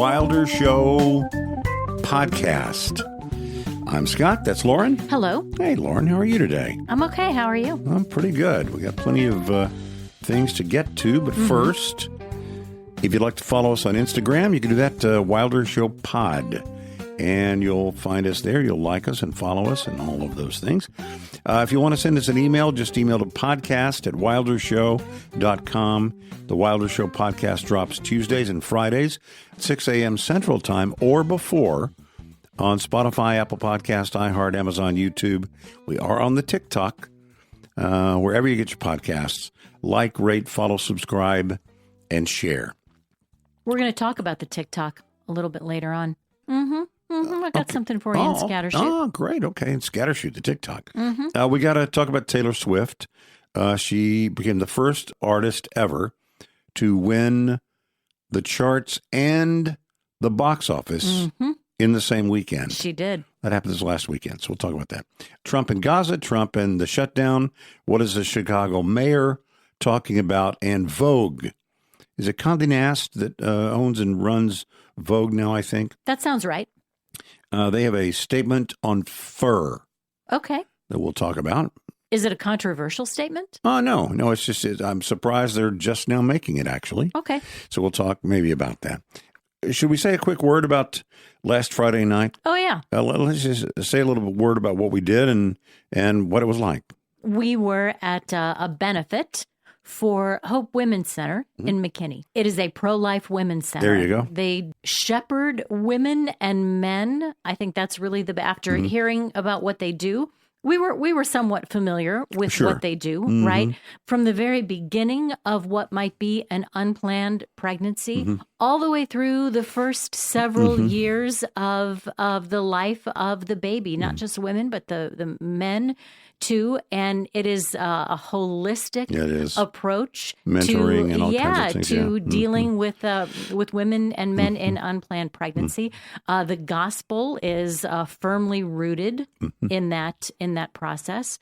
Wilder Show podcast. I'm Scott. That's Lauren. Hello. Hey, Lauren. How are you today? I'm okay. How are you? I'm pretty good. We got plenty of things to get to. But first, if you'd like to follow us on Instagram, you can do that, Wilder Show Pod. And you'll find us there. You'll like us and follow us and all of those things. If you want to send us an email, just email to podcast@wildershow.com. The Wilder Show podcast drops Tuesdays and Fridays at 6 a.m. Central Time or before on Spotify, Apple Podcast, iHeart, Amazon, YouTube. We are on the TikTok, wherever you get your podcasts. Like, rate, follow, subscribe, and share. We're going to talk about the TikTok a little bit later on. I got something for you in Scattershoot. Oh, great. Okay, in Scattershoot, the TikTok. We got to talk about Taylor Swift. She became the first artist ever to win the charts and the box office in the same weekend. She did. That happened this last weekend, so we'll talk about that. Trump and Gaza, Trump and the shutdown. What is the Chicago mayor talking about? And Vogue. Is it Condé Nast that owns and runs Vogue now, I think? That sounds right. They have a statement on fur. Okay. That we'll talk about. Is it a controversial statement? Oh, no. No, it's just, I'm surprised they're just now making it, actually. Okay. So we'll talk maybe about that. Should we say a quick word about last Friday night? Oh, yeah. Let's just say a little word about what we did and what it was like. We were at a benefit for Hope Women's Center in McKinney. It is a pro-life women's center. There you go. They shepherd women and men. I think that's really after hearing about what they do. We were somewhat familiar with what they do, right? From the very beginning of what might be an unplanned pregnancy, all the way through the first several years of the life of the baby, not just women, but the men too. And it is a holistic approach mentoring to, and all kinds of things. to dealing with women and men in unplanned pregnancy. The gospel is firmly rooted in that process.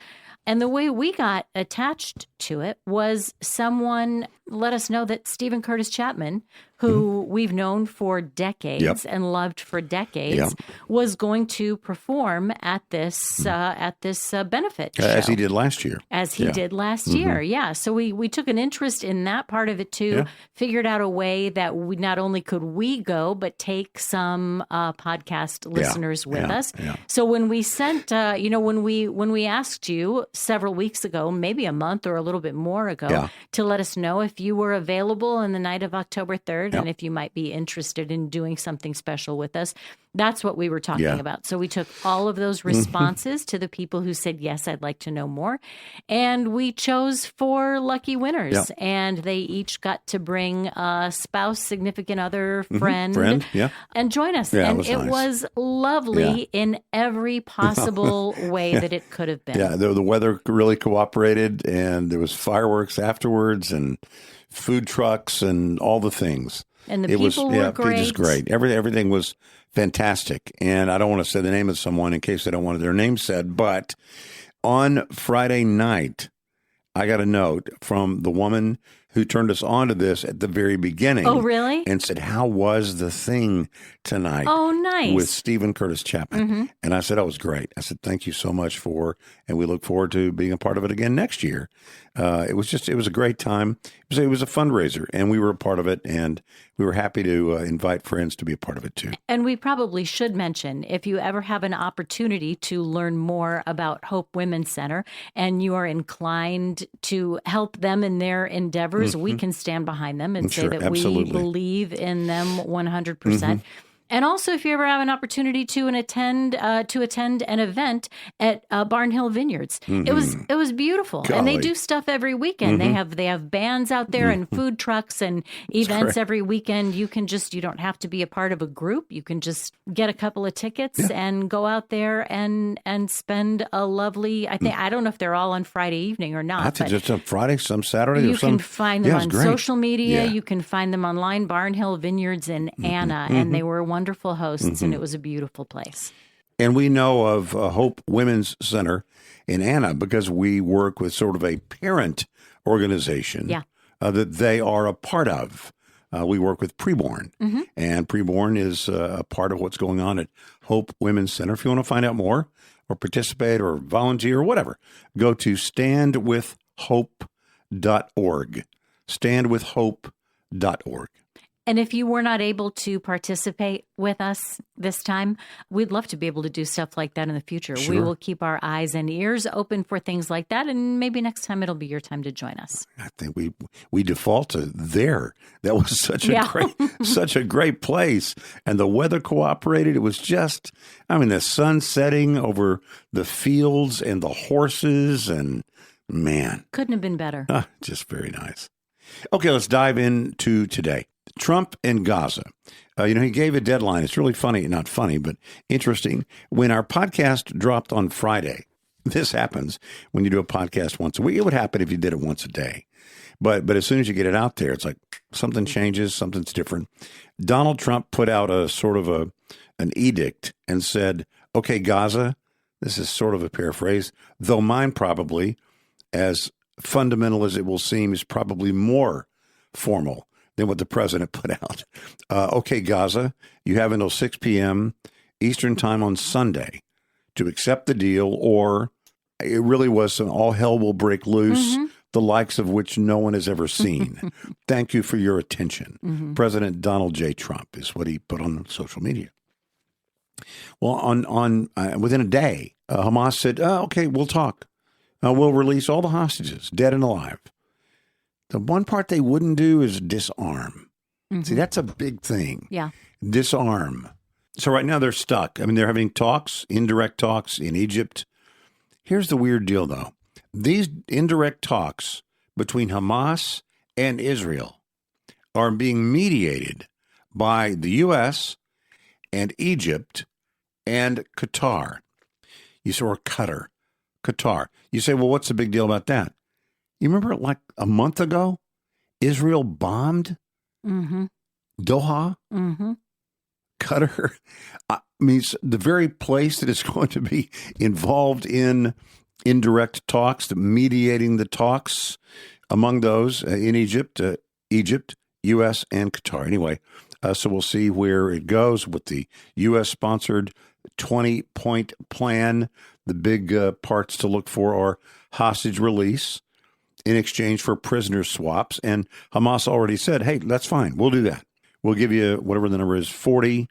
And the way we got attached to it was someone let us know that Stephen Curtis Chapman, who we've known for decades and loved for decades, was going to perform at this benefit show. As he did last year. As he did last year, yeah. So we took an interest in that part of it too, figured out a way that we not only could we go, but take some podcast listeners with us. Yeah. So when we sent, when we asked you several weeks ago, maybe a month or a little bit more ago, to let us know if you were available on the night of October 3rd and if you might be interested in doing something special with us. That's what we were talking about. So we took all of those responses to the people who said, yes, I'd like to know more. And we chose 4 lucky winners. And they each got to bring a spouse, significant other, friend and join us. And it was lovely in every possible way that it could have been. Yeah, the weather really cooperated, and there was fireworks afterwards and food trucks and all the things. And the people were great. Just great. Everything was fantastic. And I don't want to say the name of someone in case they don't want their name said, but on Friday night, I got a note from the woman who turned us on to this at the very beginning. Oh, really? And said, how was the thing tonight? Oh, nice. With Stephen Curtis Chapman. And I said, oh, it was great. I said, thank you so much and we look forward to being a part of it again next year. It was a great time. It was a fundraiser, and we were a part of it, and we were happy to invite friends to be a part of it too. And we probably should mention, if you ever have an opportunity to learn more about Hope Women's Center and you are inclined to help them in their endeavors, we can stand behind them and say that we believe in them 100%. And also, if you ever have an opportunity to attend an event at Barnhill Vineyards, it was beautiful. Golly. And they do stuff every weekend. They have bands out there and food trucks and events every weekend. You don't have to be a part of a group. You can just get a couple of tickets and go out there and spend a lovely. I don't know if they're all on Friday evening or not. But just on Friday, some Saturday. You can find them on social media. You can find them online. Barnhill Vineyards in Anna, and they were wonderful hosts, and it was a beautiful place. And we know of Hope Women's Center in Anna because we work with sort of a parent organization that they are a part of. we work with Preborn. And Preborn is a part of what's going on at Hope Women's Center. If you want to find out more or participate or volunteer or whatever, go to standwithhope.org. Standwithhope.org. And if you were not able to participate with us this time, we'd love to be able to do stuff like that in the future. Sure. We will keep our eyes and ears open for things like that, and maybe next time it'll be your time to join us. I think we default to there. That was such a great place, and the weather cooperated. It was just, the sun setting over the fields and the horses, and man, couldn't have been better. Just very nice. Okay, let's dive into today. Trump and Gaza. He gave a deadline. It's really funny, not funny, but interesting. When our podcast dropped on Friday, this happens when you do a podcast once a week. It would happen if you did it once a day. But as soon as you get it out there, it's like something changes, something's different. Donald Trump put out a sort of an edict and said, okay, Gaza, this is sort of a paraphrase, though mine probably, as fundamental as it will seem, is probably more formal than what the president put out. Okay, Gaza, you have until 6 p.m. Eastern time on Sunday to accept the deal, or it really was all hell will break loose, the likes of which no one has ever seen. Thank you for your attention. President Donald J. Trump is what he put on social media. Well, on within a day, Hamas said, okay, we'll talk. We'll release all the hostages, dead and alive. The one part they wouldn't do is disarm. See, that's a big thing. Yeah. Disarm. So right now they're stuck. They're having talks, indirect talks in Egypt. Here's the weird deal, though. These indirect talks between Hamas and Israel are being mediated by the U.S. and Egypt and Qatar. You saw Qatar. You say, well, what's the big deal about that? You remember like a month ago, Israel bombed Doha? Qatar? The very place that is going to be involved in indirect talks, mediating the talks among those in Egypt, U.S. and Qatar. Anyway, so we'll see where it goes with the U.S.-sponsored 20-point plan. The big parts to look for are hostage release in exchange for prisoner swaps. And Hamas already said, hey, that's fine. We'll do that. We'll give you whatever the number is, 40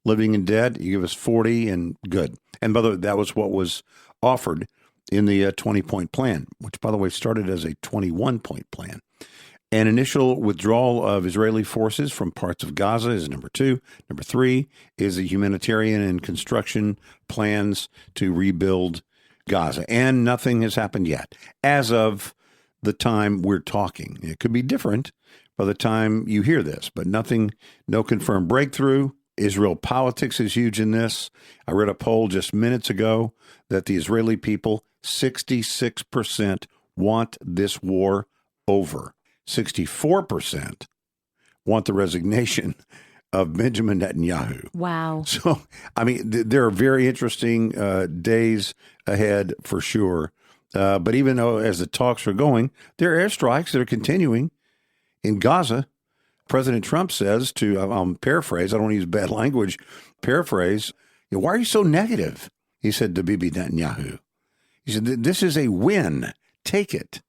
living and dead. You give us 40 and good. And by the way, that was what was offered in the 20-point plan, which, by the way, started as a 21-point plan. An initial withdrawal of Israeli forces from parts of Gaza is number 2. Number 3 is the humanitarian and construction plans to rebuild Gaza. And nothing has happened yet as of the time we're talking. It could be different by the time you hear this, but nothing, no confirmed breakthrough. Israel politics is huge in this. I read a poll just minutes ago that the Israeli people, 66% want this war over. 64% want the resignation of Benjamin Netanyahu. Wow. So, there are very interesting days ahead for sure. But even though as the talks are going, there are airstrikes that are continuing in Gaza. President Trump says I'll paraphrase, I don't want to use bad language, paraphrase, why are you so negative? He said to Bibi Netanyahu. He said, this is a win. Take it.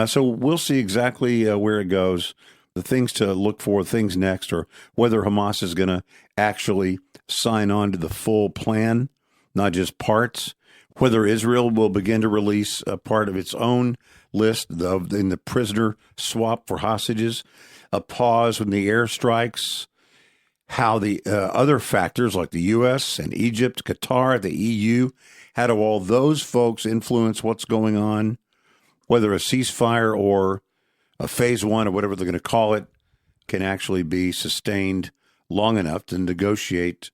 So we'll see exactly where it goes, the things to look for, things next, or whether Hamas is going to actually sign on to the full plan, not just parts. Whether Israel will begin to release a part of its own list in the prisoner swap for hostages, a pause when the airstrikes, how the other factors like the U.S. and Egypt, Qatar, the EU, how do all those folks influence what's going on, whether a ceasefire or a phase 1 or whatever they're going to call it can actually be sustained long enough to negotiate,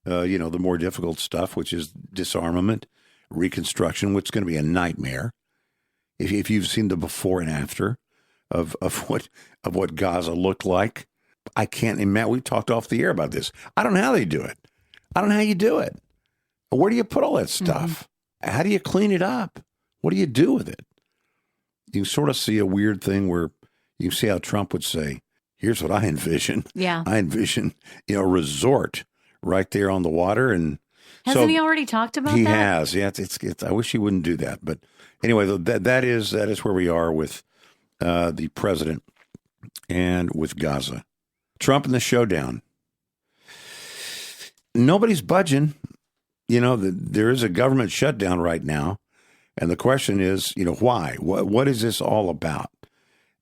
the more difficult stuff, which is disarmament, reconstruction, which is going to be a nightmare. If you've seen the before and after of what Gaza looked like, I can't imagine. We talked off the air about this. I don't know how they do it. I don't know how you do it. Where do you put all that stuff? How do you clean it up? What do you do with it? You sort of see a weird thing where you see how Trump would say, Here's what I envision. Yeah. I envision, a resort right there on the water. And hasn't he already talked about that? He has. Yeah. It's, I wish he wouldn't do that. But anyway, that is where we are with the president and with Gaza. Trump and the showdown. Nobody's budging. There is a government shutdown right now. And the question is, why? What is this all about?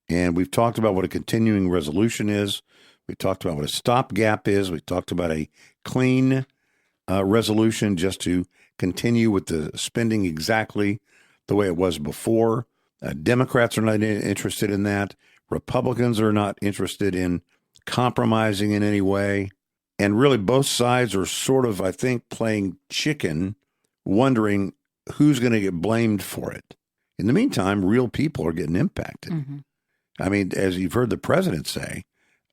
And we've talked about what a continuing resolution is. We've talked about what a stopgap is. We've talked about a clean resolution just to continue with the spending exactly the way it was before. Democrats are not interested in that. Republicans are not interested in compromising in any way. And really, both sides are sort of, I think, playing chicken, wondering who's going to get blamed for it. In the meantime, real people are getting impacted. Mm-hmm. I mean, as you've heard the president say,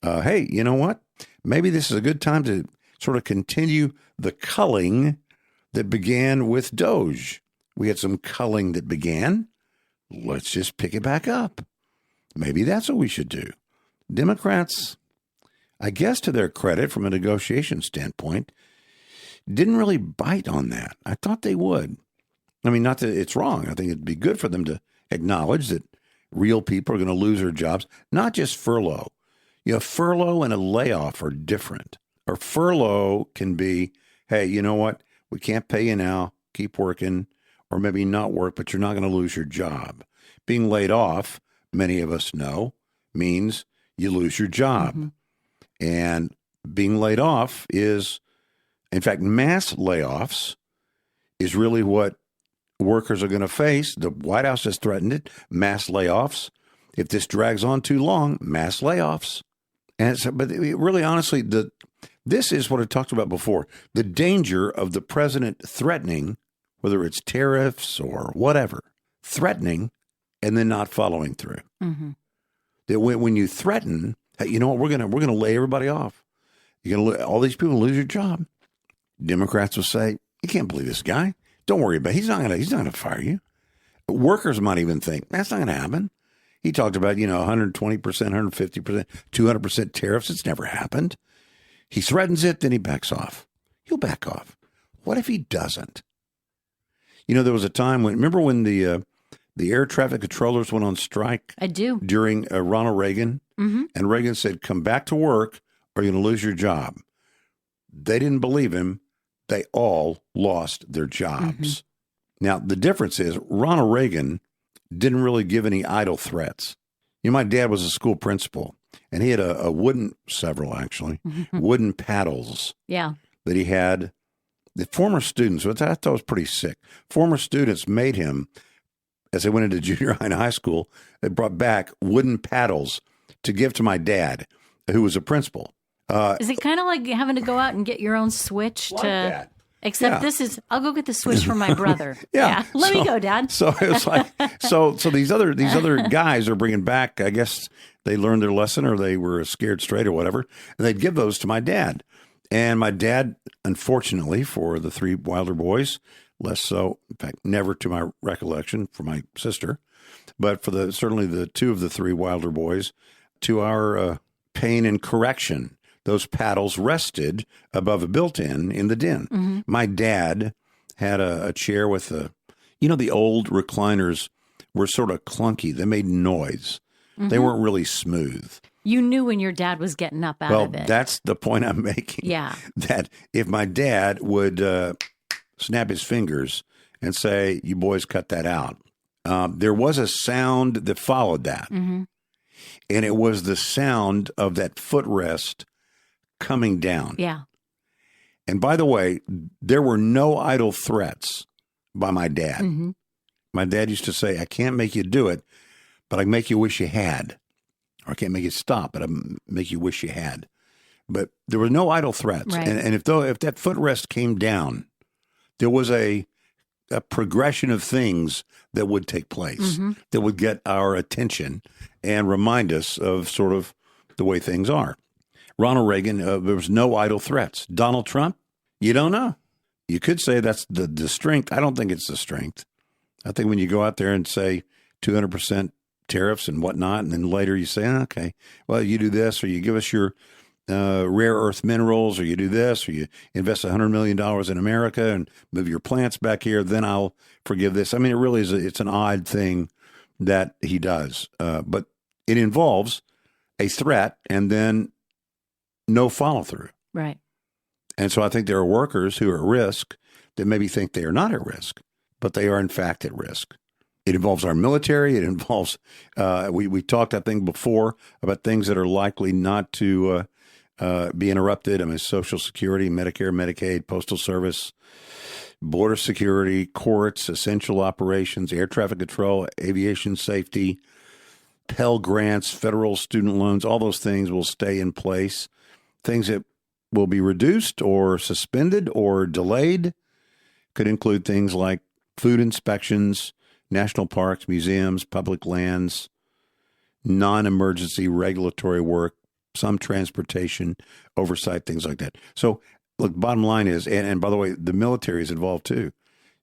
hey, you know what? Maybe this is a good time to sort of continue the culling that began with Doge. We had some culling that began. Let's just pick it back up. Maybe that's what we should do. Democrats, I guess to their credit from a negotiation standpoint, didn't really bite on that. I thought they would. I mean, not that it's wrong. I think it'd be good for them to acknowledge that real people are going to lose their jobs, not just furlough. Furlough and a layoff are different. Or furlough can be, hey, you know what? We can't pay you now. Keep working. Or maybe not work, but you're not going to lose your job. Being laid off, many of us know, means you lose your job. Mm-hmm. And being laid off is, in fact, mass layoffs is really what workers are going to face. The White House has threatened it, mass layoffs. If this drags on too long, mass layoffs. And but really, honestly, this is what I talked about before. The danger of the president threatening, whether it's tariffs or whatever, threatening and then not following through. Mm-hmm. That when you threaten, hey, you know what, we're gonna lay everybody off. You're gonna all these people lose your job. Democrats will say, you can't believe this guy. Don't worry about it. He's not gonna fire you. Workers might even think that's not gonna happen. He talked about 120%, 150%, 200% tariffs. It's never happened. He threatens it, then he backs off. He'll back off. What if he doesn't? There was a time remember when the air traffic controllers went on strike? I do. During Ronald Reagan. Mm-hmm. And Reagan said, come back to work or you're going to lose your job. They didn't believe him. They all lost their jobs. Mm-hmm. Now, the difference is Ronald Reagan didn't really give any idle threats. My dad was a school principal, and he had a wooden paddles. Yeah. That he had. The former students, which I thought was pretty sick, former students made him, as they went into junior high and high school, they brought back wooden paddles to give to my dad, who was a principal. Is it kind of like having to go out and get your own switch like that? Except this is, I'll go get the switch from my brother. Yeah. Let me go, Dad. So it's like, so these other guys are bringing back, I guess they learned their lesson or they were scared straight or whatever. And they'd give those to my dad. And my dad, unfortunately for the three Wilder boys, less so, in fact, never to my recollection for my sister, but for certainly the two of the three Wilder boys, to our pain and correction, those paddles rested above a built-in in the den. Mm-hmm. My dad had a chair with the old recliners were sort of clunky. They made noise. Mm-hmm. They weren't really smooth. You knew when your dad was getting up out of it. Well, that's the point I'm making. Yeah. That if my dad would snap his fingers and say, you boys cut that out, there was a sound that followed that. Mm-hmm. And it was the sound of that footrest coming down. Yeah. And by the way, there were no idle threats by my dad. Mm-hmm. My dad used to say, I can't make you do it, but I make you wish you had. Or I can't make you stop, but I make you wish you had. But there were no idle threats. Right. And if that footrest came down, there was a progression of things that would take place, mm-hmm. that would get our attention and remind us of sort of the way things are. Ronald Reagan, there was no idle threats. Donald Trump, you don't know. You could say that's the strength. I don't think it's the strength. I think when you go out there and say 200% tariffs and whatnot, and then later you say, okay, well, you do this, or you give us your rare earth minerals, or you do this, or you invest $100 million in America and move your plants back here, then I'll forgive this. I mean, it really is, it's an odd thing that he does, but it involves a threat and then no follow through. Right. And so I think there are workers who are at risk that maybe think they are not at risk, but they are in fact at risk. It involves our military. It involves, we talked, I think, before about things that are likely not to be interrupted. I mean, Social Security, Medicare, Medicaid, Postal Service, border security, courts, essential operations, air traffic control, aviation safety, Pell Grants, federal student loans, all those things will stay in place. Things that will be reduced or suspended or delayed could include things like food inspections, national parks, museums, public lands, non-emergency regulatory work, some transportation, oversight, things like that. So, look, bottom line is, and by the way, the military is involved too.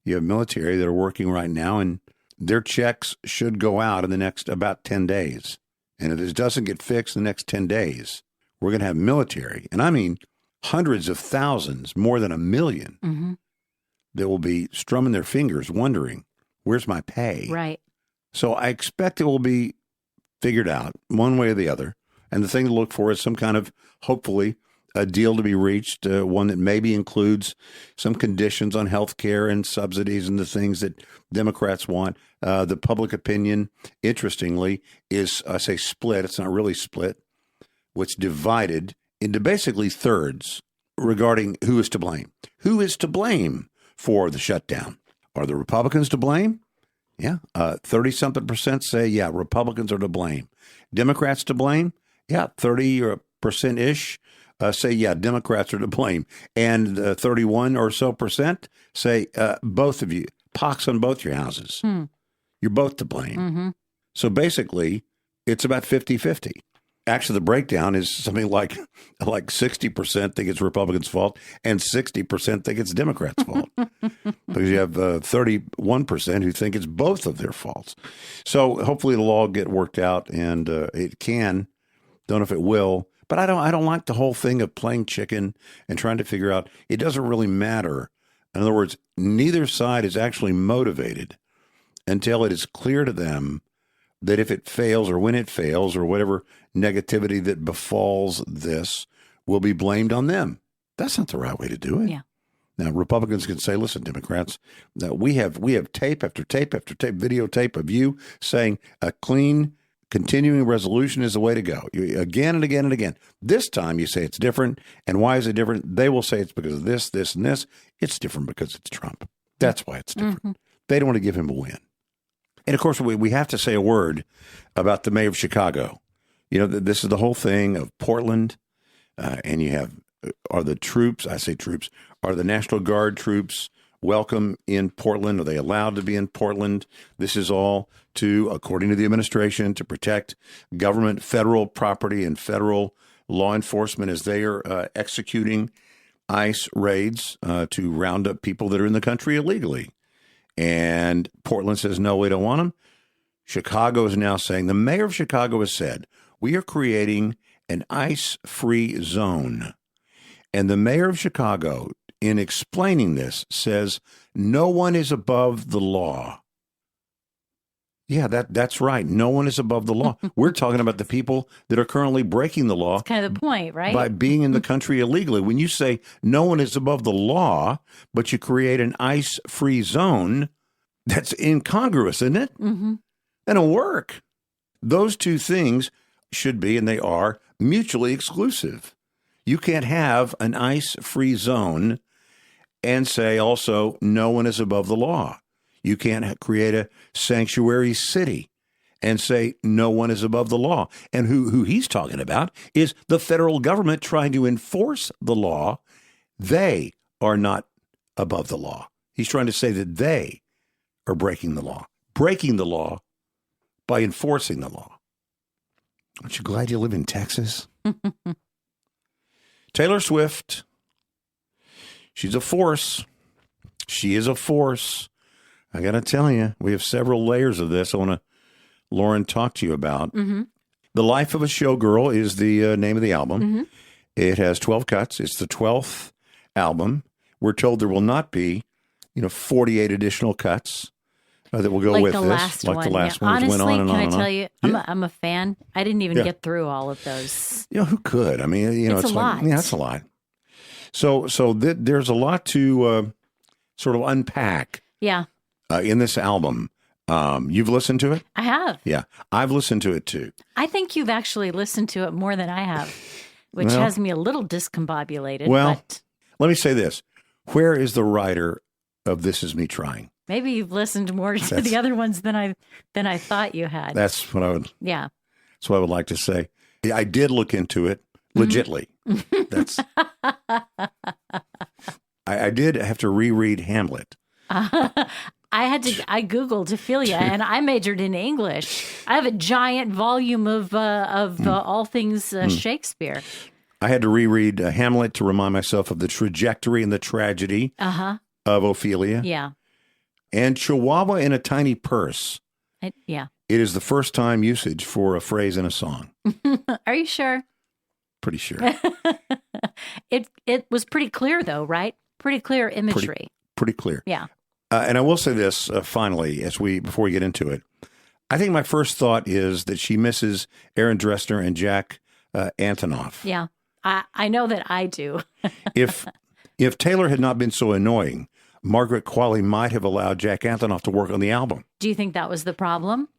You have military that are working right now, and their checks should go out in the next about 10 days. And if this doesn't get fixed in the next 10 days, we're going to have military, and I mean hundreds of thousands, more than 1 million, that will be strumming their fingers wondering, where's my pay? Right. So I expect it will be figured out one way or the other. And the thing to look for is some kind of, hopefully, a deal to be reached, one that maybe includes some conditions on health care and subsidies and the things that Democrats want. The public opinion, interestingly, is, I say split. It's not really split. What's divided into basically thirds regarding who is to blame. Who is to blame for the shutdown? Are the Republicans to blame? Yeah. 30-something% say, yeah, Republicans are to blame. Democrats to blame? Yeah, 30% say, yeah, Democrats are to blame. And 31 or so percent say, both of you, pox on both your houses. You're both to blame. So basically, it's about 50-50. Actually, the breakdown is something like 60% think it's Republicans' fault and 60% think it's Democrats' fault. Because you have 31% who think it's both of their faults. So hopefully it'll all get worked out, and it can. Don't know if it will. But I don't like the whole thing of playing chicken and trying to figure out. It doesn't really matter. In other words, neither side is actually motivated until it is clear to them that if it fails or when it fails or whatever negativity that befalls this will be blamed on them. That's not the right way to do it. Yeah. Now, Republicans can say, listen, Democrats, that we have tape after tape after tape, videotape of you saying a clean, continuing resolution is the way to go. Again and again and again. This time you say it's different. And why is it different? They will say it's because of this, this, and this. It's different because it's Trump. That's why it's different. They don't want to give him a win. And, of course, we have to say a word about the mayor of Chicago. You know, this is the whole thing of Portland, and you have, are the troops, I say troops, are the National Guard troops welcome in Portland? Are they allowed to be in Portland? This is all to, according to the administration, to protect government, federal property, and federal law enforcement as they are executing ICE raids to round up people that are in the country illegally. And Portland says, no, we don't want them. Chicago is now saying, the mayor of Chicago has said, we are creating an ICE-free zone. And the mayor of Chicago, in explaining this, says, no one is above the law. Yeah, that's right. No one is above the law. We're talking about the people that are currently breaking the law. That's kind of the point, right? By being in the country illegally. When you say no one is above the law, but you create an ICE-free zone, that's incongruous, isn't it? That'll work. Those two things should be, and they are, mutually exclusive. You can't have an ICE-free zone and say also no one is above the law. You can't create a sanctuary city and say no one is above the law. And who he's talking about is the federal government trying to enforce the law. They are not above the law. He's trying to say that they are breaking the law by enforcing the law. Aren't you glad you live in Texas? Taylor Swift, she's a force. She is a force. I got to tell you, we have several layers of this. I want to Lauren talk to you about. The Life of a Showgirl is the name of the album. It has 12 cuts. It's the 12th album. We're told there will not be, 48 additional cuts that will go with this. Like the last one. Honestly, went on and can on I and tell on. you, I'm a fan. I didn't even get through all of those. Who could? I mean, it's a lot. Yeah, it's a lot. So there's a lot to sort of unpack. Yeah. In this album. You've listened to it? I have. Yeah, I've listened to it too. I think you've actually listened to it more than I have, which has me a little discombobulated. Well, but let me say this. Where is the writer of This Is Me Trying? Maybe you've listened more to the other ones than I thought you had. That's what I would. Yeah. That's what I would like to say. I did look into it legitly. That's. I did have to reread Hamlet. I Googled Ophelia and I majored in English. I have a giant volume of all things Shakespeare. I had to reread Hamlet to remind myself of the trajectory and the tragedy of Ophelia. Yeah. And Chihuahua in a Tiny Purse. Yeah. It is the first time usage for a phrase in a song. Are you sure? Pretty sure. It was pretty clear though, right? Pretty clear imagery. Pretty clear. Yeah. And I will say this finally, before we get into it. I think my first thought is that she misses Aaron Dressner and Jack Antonoff. Yeah, I know that I do. If Taylor had not been so annoying, Margaret Qualley might have allowed Jack Antonoff to work on the album. Do you think that was the problem?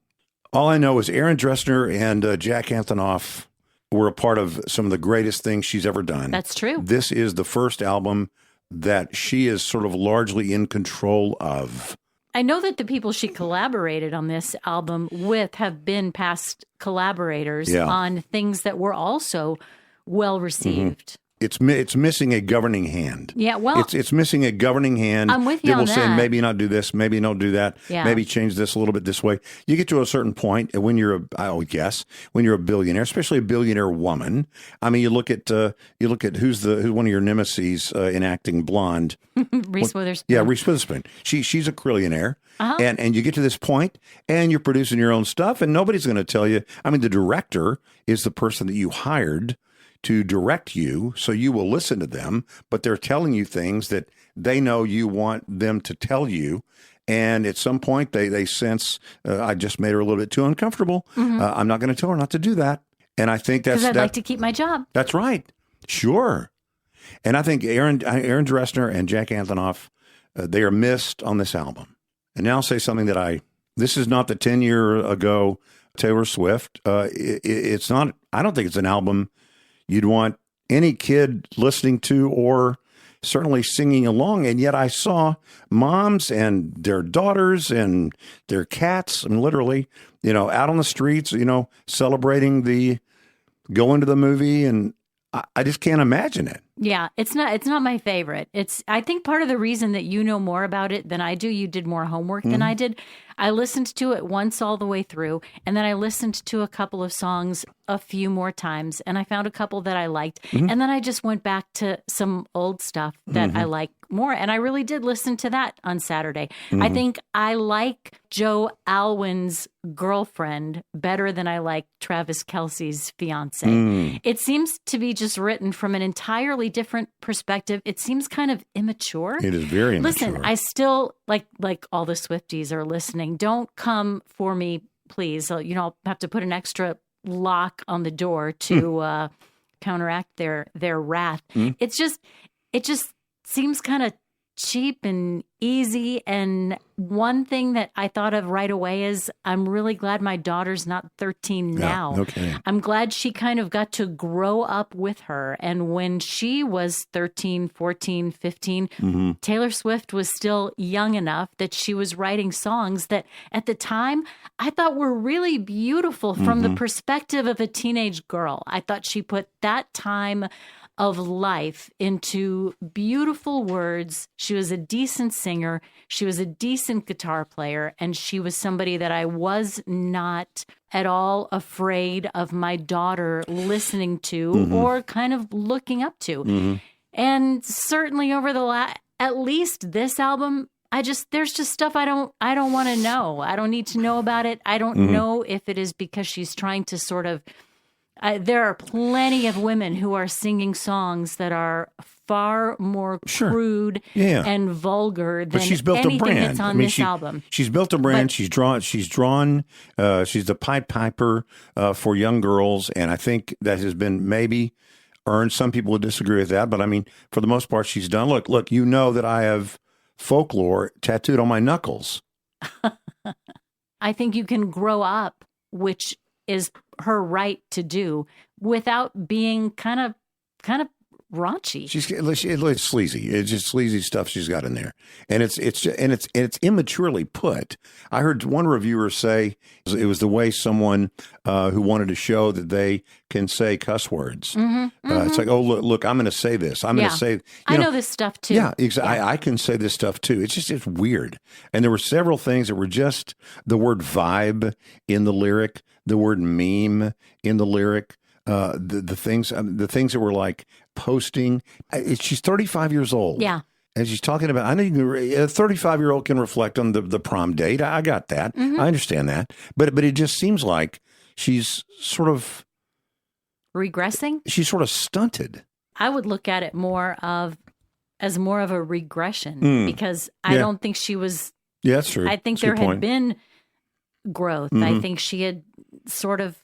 All I know is Aaron Dressner and Jack Antonoff were a part of some of the greatest things she's ever done. That's true. This is the first album that she is sort of largely in control of. I know that the people she collaborated on this album with have been past collaborators on things that were also well received. It's missing a governing hand. Yeah, well, it's missing a governing hand. I'm with you on that. People say maybe not do this, maybe don't do that, maybe change this a little bit this way. You get to a certain point when you're when you're a billionaire, especially a billionaire woman. I mean, you look at who's one of your nemesis in acting, blonde, Reese Witherspoon. Yeah, Reese Witherspoon. She's a trillionaire. And you get to this point and you're producing your own stuff and nobody's going to tell you. I mean, the director is the person that you hired to direct you, so you will listen to them, but they're telling you things that they know you want them to tell you. And at some point, they sense, I just made her a little bit too uncomfortable. I'm not going to tell her not to do that. And I think that's... Because I'd like to keep my job. That's right. Sure. And I think Aaron Dressner and Jack Antonoff, they are missed on this album. And now I'll say something that this is not the 10-year ago Taylor Swift. It's not, I don't think it's an album you'd want any kid listening to or certainly singing along. And yet I saw moms and their daughters and their cats, and literally, out on the streets, celebrating going to the movie. And I just can't imagine it. Yeah, it's not my favorite. I think part of the reason that you know more about it than I do, you did more homework than I did. I listened to it once all the way through, and then I listened to a couple of songs a few more times, and I found a couple that I liked. And then I just went back to some old stuff that I like more, and I really did listen to that on Saturday. I think I like Joe Alwyn's girlfriend better than I like Travis Kelce's fiance. It seems to be just written from an entirely different perspective. It seems kind of immature. It is very immature. Listen, I still like all the Swifties are listening. Don't come for me, please. I'll have to put an extra lock on the door to counteract their wrath. It just seems kind of cheap and easy. And one thing that I thought of right away is I'm really glad my daughter's not 13 now. Okay. I'm glad she kind of got to grow up with her. And when she was 13, 14, 15, Taylor Swift was still young enough that she was writing songs that at the time I thought were really beautiful from the perspective of a teenage girl. I thought she put that time of life into beautiful words. She was a decent singer. She was a decent guitar player. And she was somebody that I was not at all afraid of my daughter listening to or kind of looking up to. And certainly over at least this album, there's just stuff I don't want to know. I don't need to know about it. I don't know if it is because she's trying to sort of, there are plenty of women who are singing songs that are far more crude and vulgar than she's built anything a brand. that's on this album. She's built a brand. She's drawn. She's the Pied Piper for young girls, and I think that has been maybe earned. Some people would disagree with that, but I mean, for the most part, she's done. Look, you know that I have folklore tattooed on my knuckles. I think you can grow up, which is her right to do, without being kind of raunchy. It's sleazy. It's just sleazy stuff she's got in there, and it's immaturely put. I heard one reviewer say it was the way someone who wanted to show that they can say cuss words. It's like, oh look, I'm going to say this. I'm going to say. I know this stuff too. Yeah, exactly. I can say this stuff too. It's weird, and there were several things that were just the word vibe in the lyric, the word meme in the lyric. The things that were like posting. She's 35 years old. Yeah. And she's talking about, I know a 35-year-old can reflect on the prom date. I got that. I understand that. But it just seems like she's sort of regressing. She's sort of stunted. I would look at it as more of a regression because I don't think she was. Yeah, that's true. I think there had been growth. I think she had sort of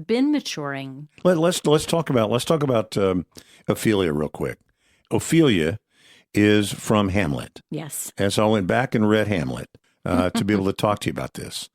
been maturing. Let's talk about Ophelia real quick. Ophelia is from Hamlet. Yes. And so I went back and read Hamlet to be able to talk to you about this.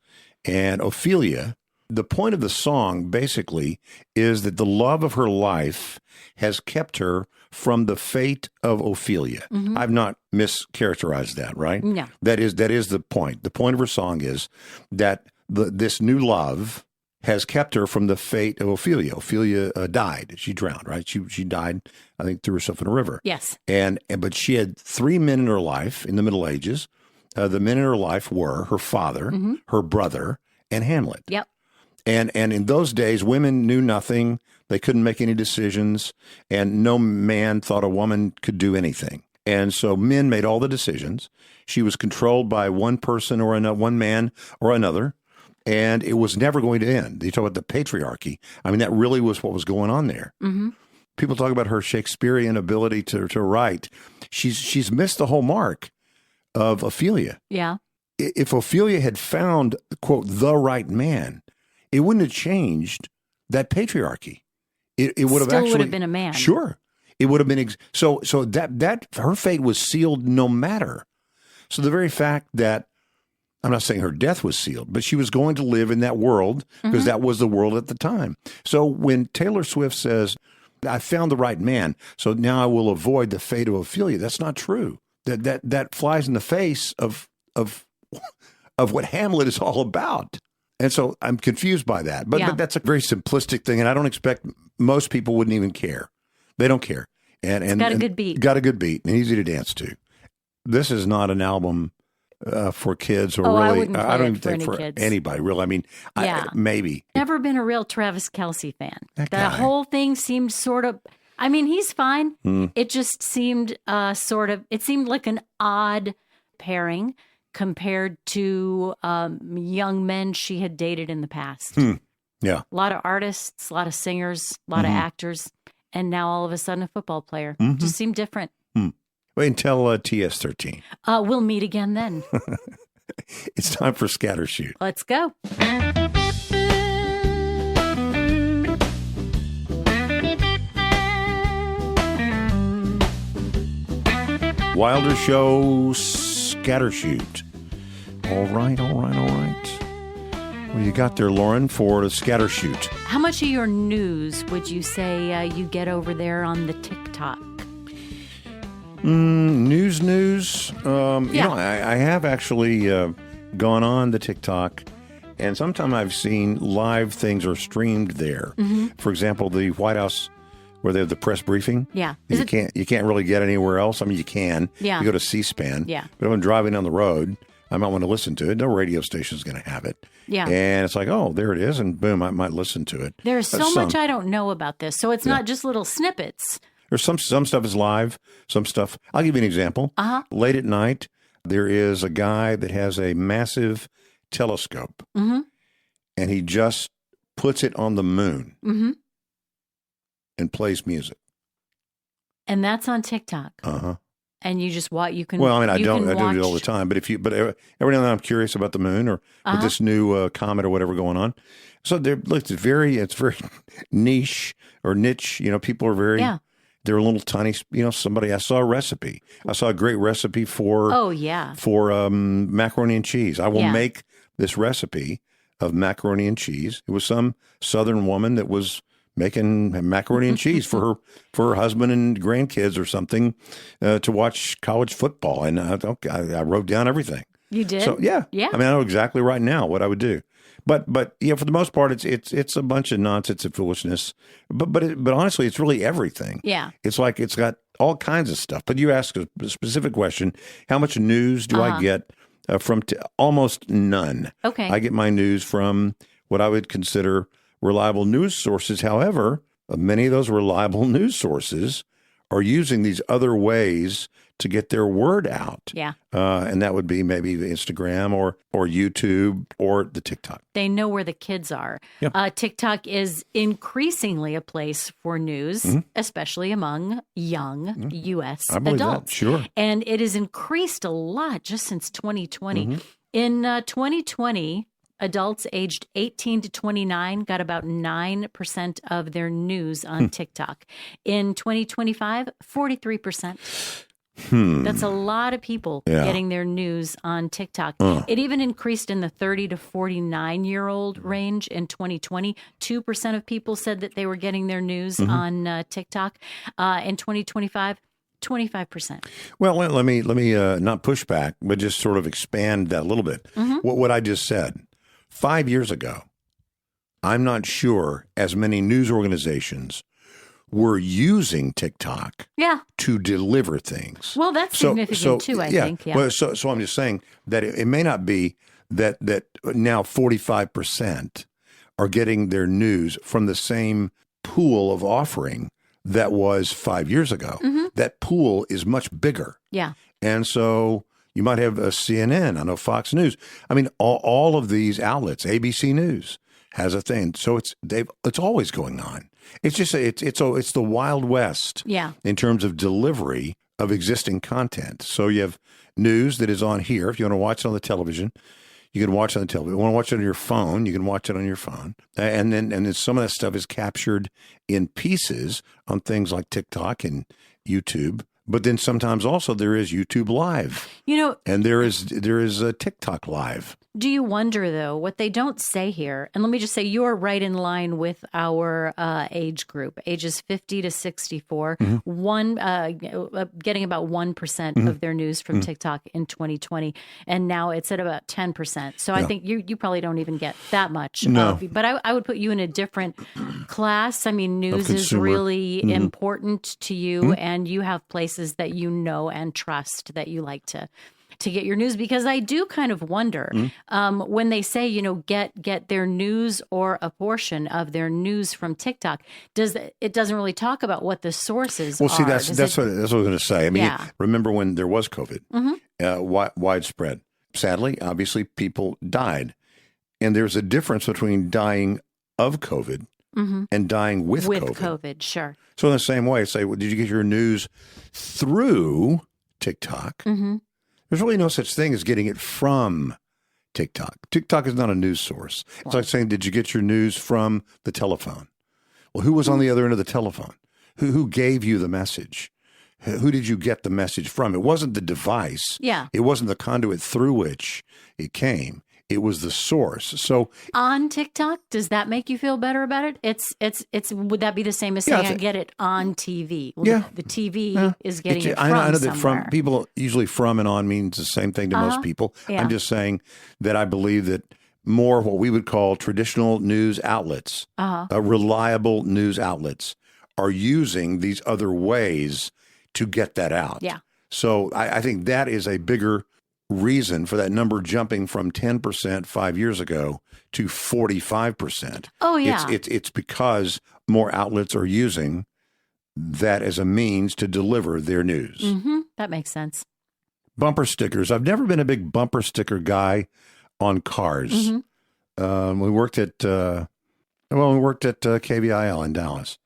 And Ophelia, the point of the song basically is that the love of her life has kept her from the fate of Ophelia. I've not mischaracterized that, right? No. That is the point. The point of her song is that this new love has kept her from the fate of Ophelia. Ophelia died. She drowned, right? She died, I think, threw herself in a river. Yes. But she had three men in her life in the Middle Ages. The men in her life were her father, her brother, and Hamlet. Yep. And in those days, women knew nothing. They couldn't make any decisions, and no man thought a woman could do anything. And so men made all the decisions. She was controlled by one person or another, one man or another. And it was never going to end. You talk about the patriarchy. I mean, that really was what was going on there. People talk about her Shakespearean ability to write. She's missed the whole mark of Ophelia. Yeah. If Ophelia had found, quote, the right man, it wouldn't have changed that patriarchy. It would have would have been a man. Sure. It would have been. So that her fate was sealed no matter. So the very fact that, I'm not saying her death was sealed, but she was going to live in that world because that was the world at the time. So when Taylor Swift says, I found the right man, so now I will avoid the fate of Ophelia, that's not true. That flies in the face of what Hamlet is all about. And so I'm confused by that. But that's a very simplistic thing, and I don't expect most people wouldn't even care. They don't care. And it's got a good beat. Got a good beat and easy to dance to. This is not an album for kids, or really, I don't even think for anybody, really. I mean, maybe. Never been a real Travis Kelce fan. The whole thing seemed sort of, I mean, he's fine. It just seemed it seemed like an odd pairing compared to young men she had dated in the past. Yeah. A lot of artists, a lot of singers, a lot of actors, and now all of a sudden a football player. Just seemed different. Wait until TS13. We'll meet again then. It's time for Scattershoot. Let's go. Wilder Show Scattershoot. All right. What do you got there, Lauren, for the Scattershoot? How much of your news would you say you get over there on the TikTok? News. You know, I have actually gone on the TikTok, and sometimes I've seen live things are streamed there. For example, the White House, where they have the press briefing. Yeah. You can't really get anywhere else. I mean, you can. Yeah. You go to C-SPAN. Yeah. But if I'm driving down the road, I might want to listen to it. No radio station is going to have it. Yeah. And it's like, oh, there it is, and boom, I might listen to it. There's so much I don't know about this, so it's not just little snippets. There's some stuff is live, some stuff. I'll give you an example. Late at night, There is a guy that has a massive telescope, Mm-hmm. and he just puts it on the moon Mm-hmm. and plays music. And that's on TikTok. Uh-huh. And you just watch. You can. Well, I mean, I do watch... it all the time. But every now and then I'm curious about the moon or with this new comet or whatever going on. So it's very niche or niche. People are very. Yeah. They're a little tiny. I saw a recipe. I saw a great recipe for. Oh yeah. For macaroni and cheese. I will make this recipe of macaroni and cheese. It was some Southern woman that was making macaroni and cheese for her husband and grandkids or something to watch college football. And I wrote down everything. You did? So yeah. Yeah. I mean, I know exactly right now what I would do. But for the most part, it's a bunch of nonsense and foolishness. But honestly, it's really everything. Yeah. It's like it's got all kinds of stuff. But you ask a specific question: how much news do I get from? Almost none. Okay. I get my news from what I would consider reliable news sources. However, many of those reliable news sources are using these other ways to get their word out. Yeah. And that would be maybe Instagram or YouTube or the TikTok. They know where the kids are. Yeah. TikTok is increasingly a place for news, especially among young U.S. I believe adults. that. Sure. And it has increased a lot just since 2020. In 2020, adults aged 18 to 29 got about 9% of their news on TikTok. In 2025, 43%. That's a lot of people getting their news on TikTok. It even increased in the 30 to 49-year-old range in 2020. 2% of people said that they were getting their news on TikTok. In 2025, 25%. Well, let me not push back, but just sort of expand that a little bit. What I just said. 5 years ago, I'm not sure as many news organizations were using TikTok to deliver things. Well, that's significant too, I think. Yeah. Well, so I'm just saying that it may not be that now 45% are getting their news from the same pool of offering that was 5 years ago. That pool is much bigger. Yeah. And so you might have a CNN, I know Fox News. I mean, all of these outlets, ABC News has a thing. So it's always going on. It's just it's the Wild West in terms of delivery of existing content. So you have news that is on here. If you want to watch it on the television, you can watch it on the television. If you want to watch it on your phone, you can watch it on your phone. And then some of that stuff is captured in pieces on things like TikTok and YouTube. But then sometimes also there is YouTube Live. And there is a TikTok Live. Do you wonder, though, what they don't say here? And let me just say, you're right in line with our age group, ages 50 to 64, getting about 1% of their news from TikTok in 2020. And now it's at about 10%. So I think you probably don't even get that much. No. But I would put you in a different class. I mean, news is really important to you, and you have places that you know and trust that you like to get your news, because I do kind of wonder when they say, get their news or a portion of their news from TikTok. It doesn't really talk about what the sources are. Well, see, that's what I was going to say. I mean, remember when there was COVID, widespread. Sadly, obviously, people died, and there's a difference between dying of COVID and dying with COVID. Sure. So in the same way, say, well, did you get your news through TikTok? There's really no such thing as getting it from TikTok. TikTok is not a news source. It's like saying, did you get your news from the telephone? Well, who was on the other end of the telephone? Who gave you the message? Who did you get the message from? It wasn't the device. Yeah. It wasn't the conduit through which it came. It was the source. So on TikTok, does that make you feel better about it? It's would that be the same as saying I get it on TV? Well, the TV is getting it from I know somewhere. that from people usually from and on means the same thing to most people. Yeah. I'm just saying that I believe that more what we would call traditional news outlets, reliable news outlets, are using these other ways to get that out. Yeah. So I think that is a bigger reason for that number jumping from 10% 5 years ago to 45%. Oh, yeah. It's because more outlets are using that as a means to deliver their news. That makes sense. Bumper stickers. I've never been a big bumper sticker guy on cars. Mm-hmm. We worked at KVIL in Dallas.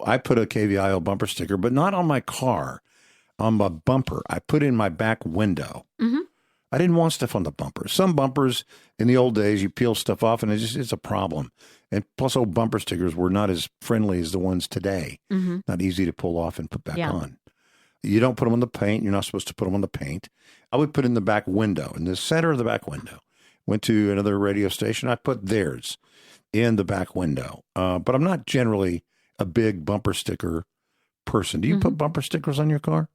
I put a KVIL bumper sticker, but not on my car, on my bumper. I put it in my back window. Mm-hmm. I didn't want stuff on the bumper. Some bumpers in the old days, you peel stuff off and it's a problem. And plus old bumper stickers were not as friendly as the ones today. Mm-hmm. Not easy to pull off and put back on. You don't put them on the paint. You're not supposed to put them on the paint. I would put in the back window, in the center of the back window. Went to another radio station. I put theirs in the back window. But I'm not generally a big bumper sticker person. Do you put bumper stickers on your car?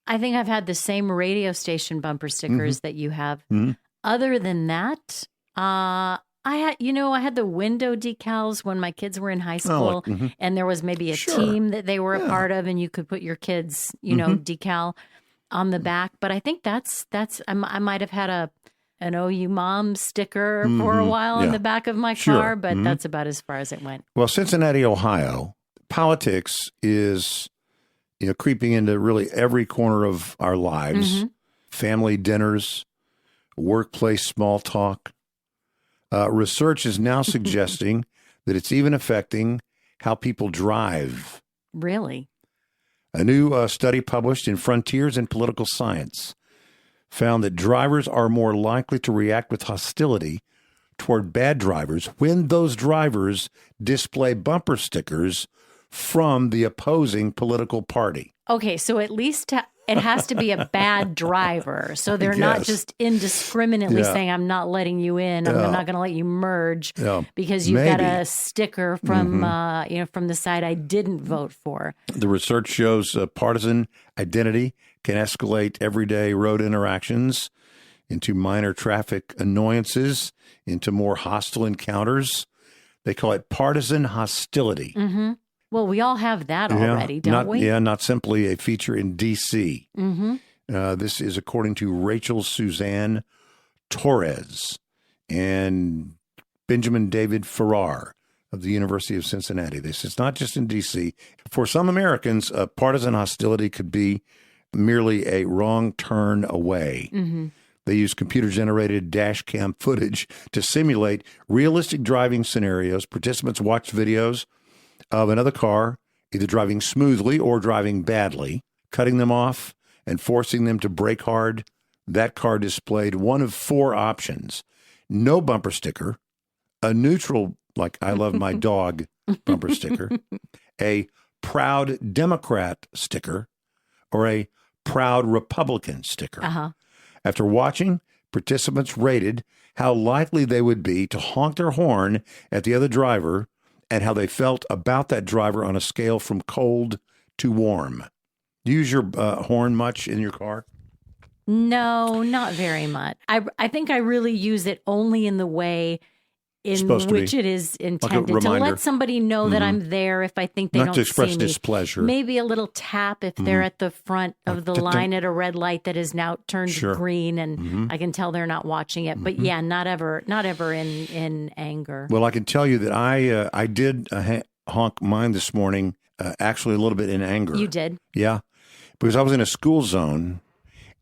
I think I've had the same radio station bumper stickers that you have. Mm-hmm. Other than that, I had the window decals when my kids were in high school, and there was maybe a team that they were a part of, and you could put your kids, decal on the back. But I think that's I might have had an OU mom sticker for a while in the back of my car, but that's about as far as it went. Well, Cincinnati, Ohio, politics is creeping into really every corner of our lives. Family dinners, workplace small talk. Research is now suggesting that it's even affecting how people drive. Really? A new study published in Frontiers in Political Science found that drivers are more likely to react with hostility toward bad drivers when those drivers display bumper stickers from the opposing political party. Okay, so at least it has to be a bad driver. So they're not just indiscriminately saying, I'm not letting you in. I'm not going to let you merge because you've got a sticker from from the side I didn't vote for. The research shows partisan identity can escalate everyday road interactions into minor traffic annoyances, into more hostile encounters. They call it partisan hostility. Mm-hmm. Well, we all have that already, don't we? Yeah, not simply a feature in D.C. This is according to Rachel Suzanne Torres and Benjamin David Farrar of the University of Cincinnati. This is not just in D.C. For some Americans, partisan hostility could be merely a wrong turn away. They use computer-generated dash cam footage to simulate realistic driving scenarios. Participants watch videos of another car either driving smoothly or driving badly, cutting them off and forcing them to brake hard. That car displayed one of four options: no bumper sticker, a neutral, like I love my dog bumper sticker, a proud Democrat sticker, or a proud Republican sticker. After watching, participants rated how likely they would be to honk their horn at the other driver and how they felt about that driver on a scale from cold to warm. Do you use your horn much in your car? No, not very much. I think I really use it only in the way in which it is intended, like to let somebody know that I'm there if I think they not don't to express see me. Displeasure. Maybe a little tap if they're at the front of the line at a red light that is now turned green, and I can tell they're not watching it. But yeah, not ever in anger. Well, I can tell you that I did honk mine this morning, actually a little bit in anger. You did? Yeah, because I was in a school zone,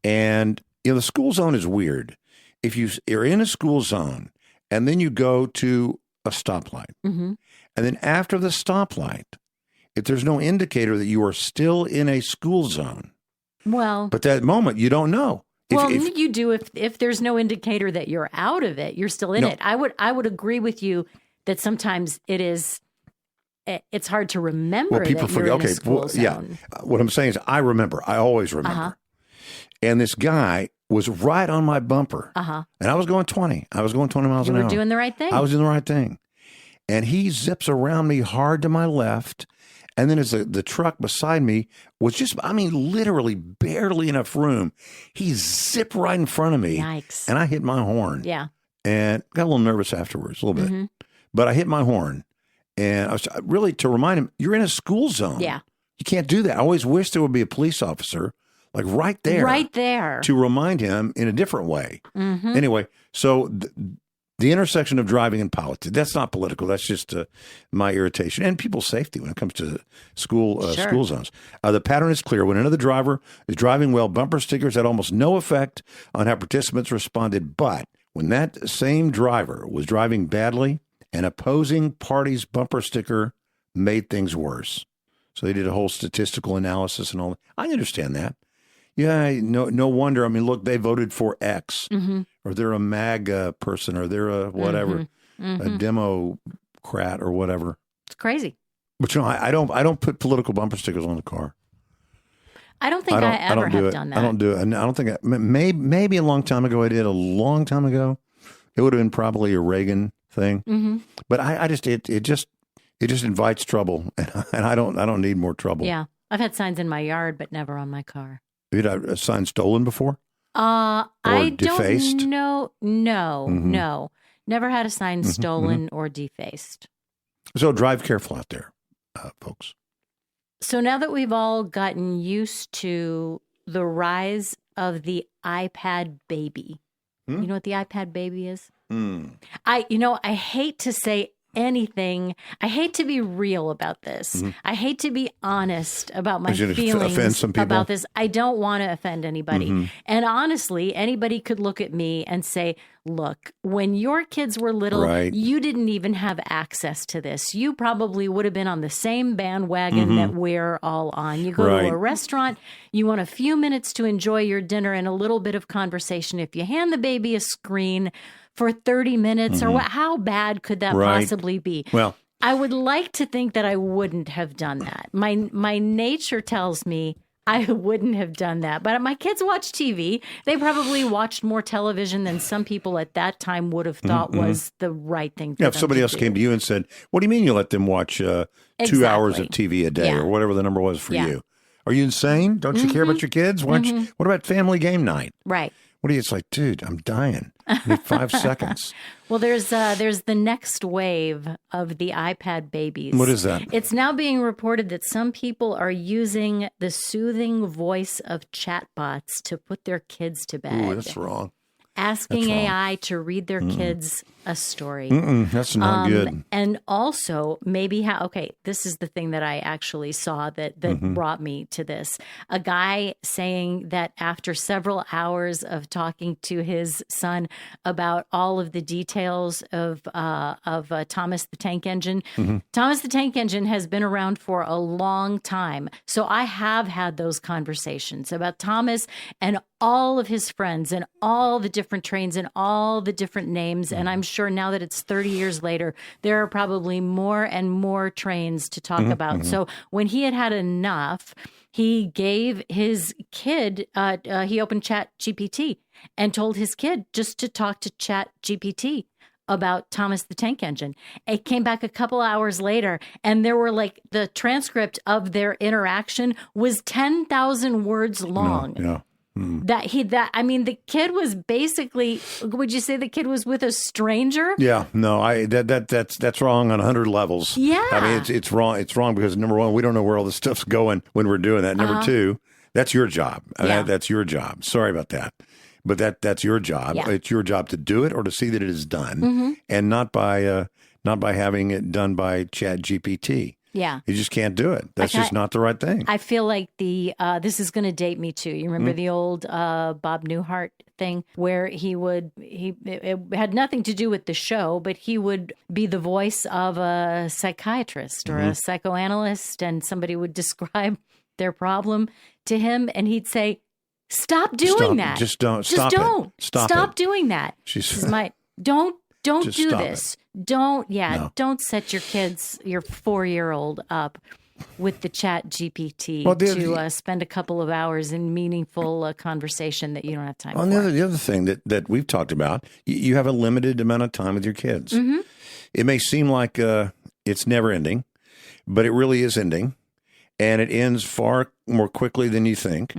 and the school zone is weird. If you're in a school zone, and then you go to a stoplight. And then after the stoplight, if there's no indicator that you are still in a school zone, but that moment, you don't know. If you do. If there's no indicator that you're out of it, you're still in it. I would agree with you that sometimes it's hard to remember that you're in a school zone. Yeah. What I'm saying is I remember. I always remember. And this guy was right on my bumper. And I was going 20. I was going 20 miles an hour. You were doing the right thing. I was doing the right thing. And he zips around me hard to my left. And then as the truck beside me was just, literally barely enough room, he zipped right in front of me. Yikes. And I hit my horn. Yeah. And got a little nervous afterwards, a little bit. But I hit my horn. And I was really to remind him, you're in a school zone. Yeah. You can't do that. I always wish there would be a police officer like right there. To remind him in a different way. Anyway, so The intersection of driving and politics. That's not political. That's just my irritation. And people's safety when it comes to school zones. The pattern is clear. When another driver is driving well, bumper stickers had almost no effect on how participants responded. But when that same driver was driving badly, an opposing party's bumper sticker made things worse. So they did a whole statistical analysis and all that. I understand that. Yeah, no wonder. I mean, look, they voted for X, or they're a MAGA person, or they're a whatever, a Democrat or whatever. It's crazy. But I don't put political bumper stickers on the car. I don't think I ever have done that. I don't do it. And I don't think maybe a long time ago I did. A long time ago, it would have been probably a Reagan thing. But it just invites trouble, and I don't need more trouble. Yeah, I've had signs in my yard, but never on my car. Have you had a sign stolen before? I defaced? don't know. No. Never had a sign stolen or defaced. So drive careful out there, folks. So now that we've all gotten used to the rise of the iPad baby, you know what the iPad baby is? I hate to say anything. I hate to be real about this. I hate to be honest about my feelings about this. I don't want to offend anybody. And honestly, anybody could look at me and say, look, when your kids were little, you didn't even have access to this. You probably would have been on the same bandwagon that we're all on. You go to a restaurant, you want a few minutes to enjoy your dinner and a little bit of conversation. If you hand the baby a screen for 30 minutes or how bad could that possibly be? Well, I would like to think that I wouldn't have done that. My nature tells me I wouldn't have done that. But my kids watch TV. They probably watched more television than some people at that time would have thought was the right thing to do. If somebody else came to you and said, what do you mean you let them watch 2 hours of TV a day or whatever the number was for you? Are you insane? Don't you care about your kids? What about family game night? Right. What are you? It's like, dude, I'm dying. I need 5 seconds. Well, there's the next wave of the iPad babies. What is that? It's now being reported that some people are using the soothing voice of chatbots to put their kids to bed. Ooh, that's wrong. Asking AI to read their kids a story. That's not good. And also maybe this is the thing that I actually saw that brought me to this. A guy saying that after several hours of talking to his son about all of the details of Thomas the Tank Engine. Thomas the Tank Engine has been around for a long time. So I have had those conversations about Thomas and all of his friends and all the different trains and all the different names. And I'm sure now that it's 30 years later, there are probably more and more trains to talk about. So when he had enough, he gave his kid, he opened Chat GPT and told his kid just to talk to Chat GPT about Thomas the Tank Engine. It came back a couple hours later, and there were the transcript of their interaction was 10,000 words long. Yeah. The kid was basically, would you say the kid was with a stranger? Yeah, no, that's wrong on 100 levels. Yeah. I mean, it's wrong. It's wrong because number one, we don't know where all this stuff's going when we're doing that. Number two, that's your job. That's your job. Sorry about that. But that's your job. Yeah. It's your job to do it or to see that it is done and not by having it done by Chat GPT. Yeah. You just can't do it. That's just not the right thing. I feel like this is going to date me too. You remember the old Bob Newhart thing where it had nothing to do with the show, but he would be the voice of a psychiatrist or a psychoanalyst, and somebody would describe their problem to him and he'd say, stop doing that. Just don't. Stop doing that. Don't do this. It. Don't set your kids, your 4-year-old up with the Chat GPT to spend a couple of hours in meaningful conversation that you don't have time for. The other thing that we've talked about, you have a limited amount of time with your kids. It may seem like it's never ending, but it really is ending, and it ends far more quickly than you think.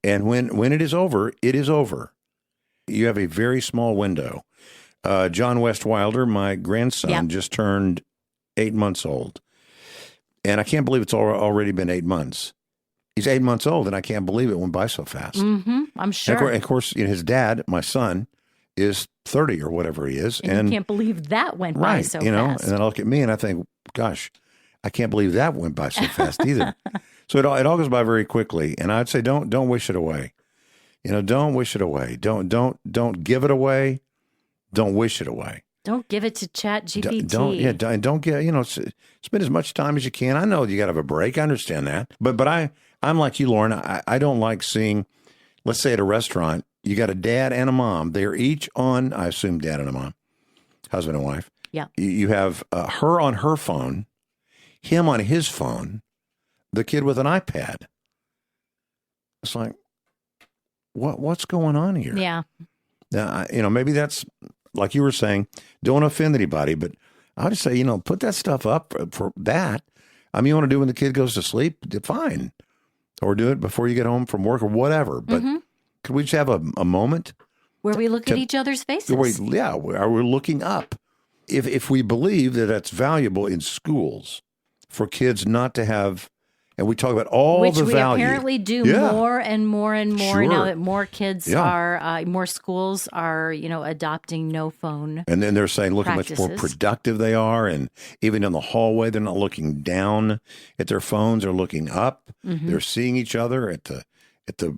And when it is over, it is over. You have a very small window. John West Wilder, my grandson, just turned 8 months old. And I can't believe it's already been 8 months. He's 8 months old, and I can't believe it went by so fast. I'm sure. And of course, his dad, my son, is 30 or whatever he is. And you can't believe that went by so fast. And then I look at me and I think, gosh, I can't believe that went by so fast either. So it all goes by very quickly. And I'd say don't wish it away. Don't wish it away. Don't give it away. Don't wish it away. Don't give it to ChatGPT. Don't get, spend as much time as you can. I know you got to have a break. I understand that. But I'm like you, Lauren. I don't like seeing, let's say at a restaurant, you got a dad and a mom. They're each on, I assume dad and a mom, husband and wife. Yeah. You have her on her phone, him on his phone, the kid with an iPad. It's like, what's going on here? Yeah. Now, maybe that's, like you were saying, don't offend anybody, but I would just say, put that stuff up for that. I mean, you want to do it when the kid goes to sleep, fine. Or do it before you get home from work or whatever. But could we just have a moment? Where we look at each other's faces. We're looking up. If we believe that that's valuable in schools for kids not to have, and we talk about all the value. Which we apparently do more and more and more now that more kids are, more schools are, adopting no phone. And then they're saying, look practices. how much more productive they are. And even in the hallway, they're not looking down at their phones. They're looking up. Mm-hmm. They're seeing each other at the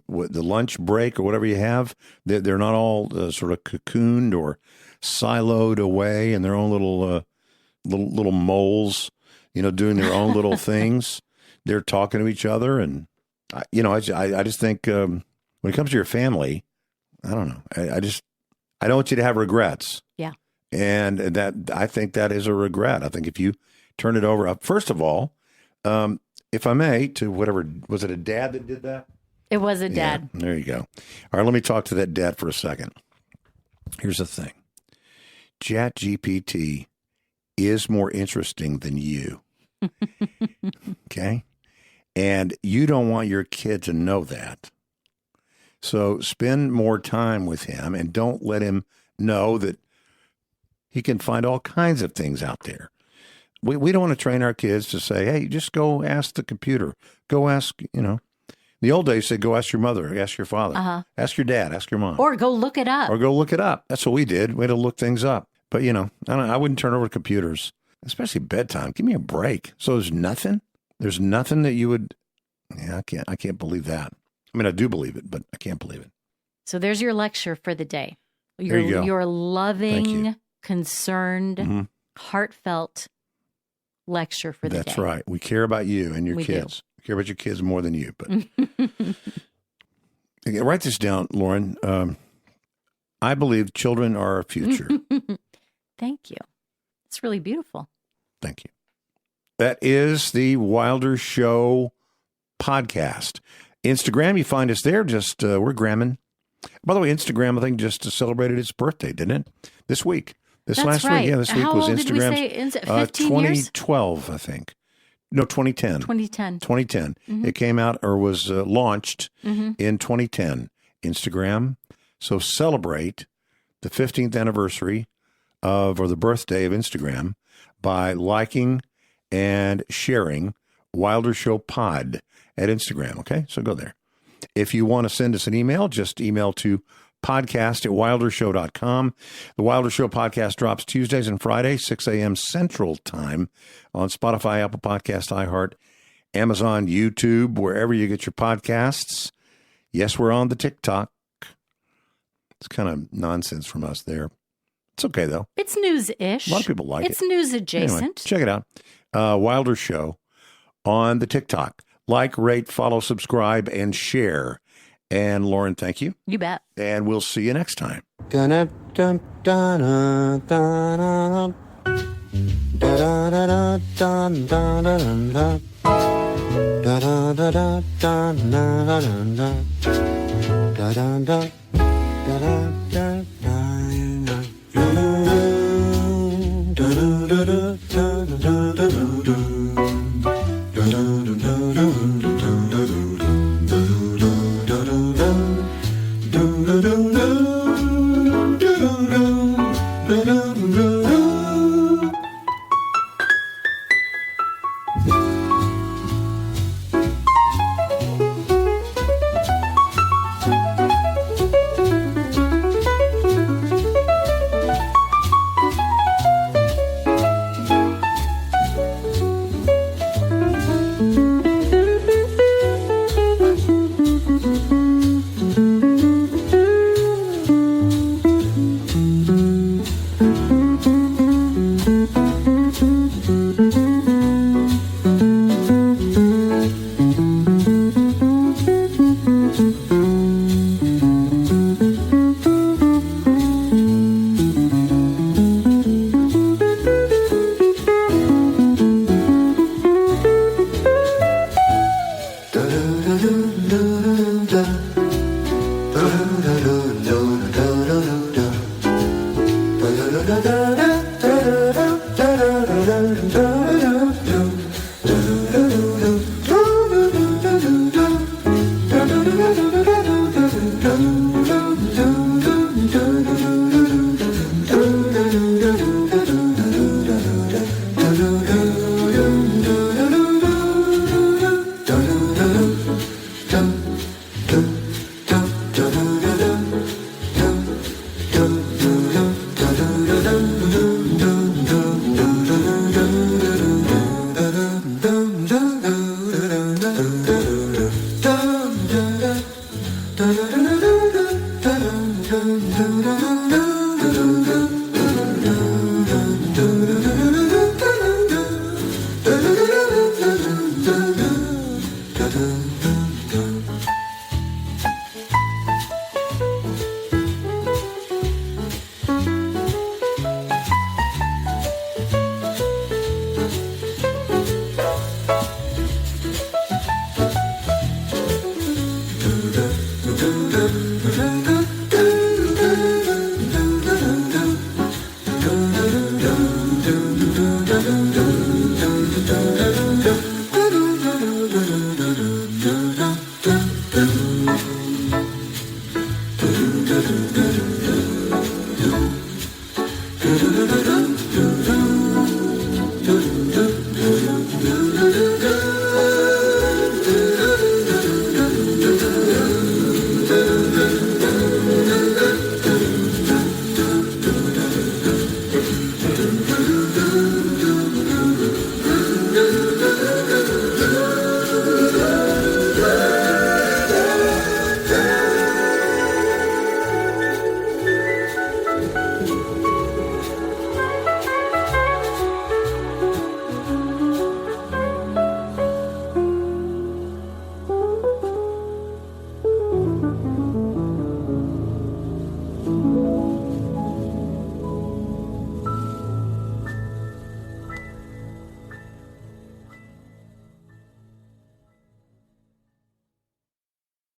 lunch break or whatever you have. They're not all sort of cocooned or siloed away in their own little moles, doing their own little things. They're talking to each other. And, I just think when it comes to your family, I don't know. I don't want you to have regrets. Yeah. And I think that is a regret. I think if you turn it over, first of all, if I may, to whatever, was it a dad that did that? It was a dad. Yeah, there you go. All right, let me talk to that dad for a second. Here's the thing. ChatGPT is more interesting than you. Okay? And you don't want your kid to know that. So spend more time with him and don't let him know that he can find all kinds of things out there. We don't want to train our kids to say, hey, just go ask the computer. Go ask, the old days said, go ask your mother, ask your father, ask your dad, ask your mom. Or go look it up. That's what we did. We had to look things up. But, I wouldn't turn over computers, especially bedtime. Give me a break. So there's nothing that you would, I can't believe that. I mean, I do believe it, but I can't believe it. So there's your lecture for the day. There you go. Your loving, concerned, heartfelt lecture for the day. That's right. We care about you and your kids. We care about your kids more than you. But write this down, Lauren. I believe children are our future. Thank you. It's really beautiful. Thank you. That is the Wilder Show podcast. Instagram, you find us there. Just we're Gramming. By the way, Instagram, I think, just celebrated its birthday, didn't it? This week. This last week. Yeah, this week was Instagram's 2012, I think. No, 2010. 2010. Mm-hmm. It came out or was launched in 2010. Instagram. So celebrate the 15th anniversary or the birthday of Instagram by liking and sharing Wilder Show Pod at Instagram. Okay, so go there. If you want to send us an email, just email to podcast@wildershow.com. The Wilder Show podcast drops Tuesdays and Fridays, 6 a.m. Central Time on Spotify, Apple Podcast, iHeart, Amazon, YouTube, wherever you get your podcasts. Yes, we're on the TikTok. It's kind of nonsense from us there. It's okay, though. It's news-ish. A lot of people like it. It's news-adjacent. Anyway, check it out. Wilder Show on the TikTok. Like, rate, follow, subscribe, and share. And Lauren, thank you. You bet. And we'll see you next time. do, do, do, do, do, do, do.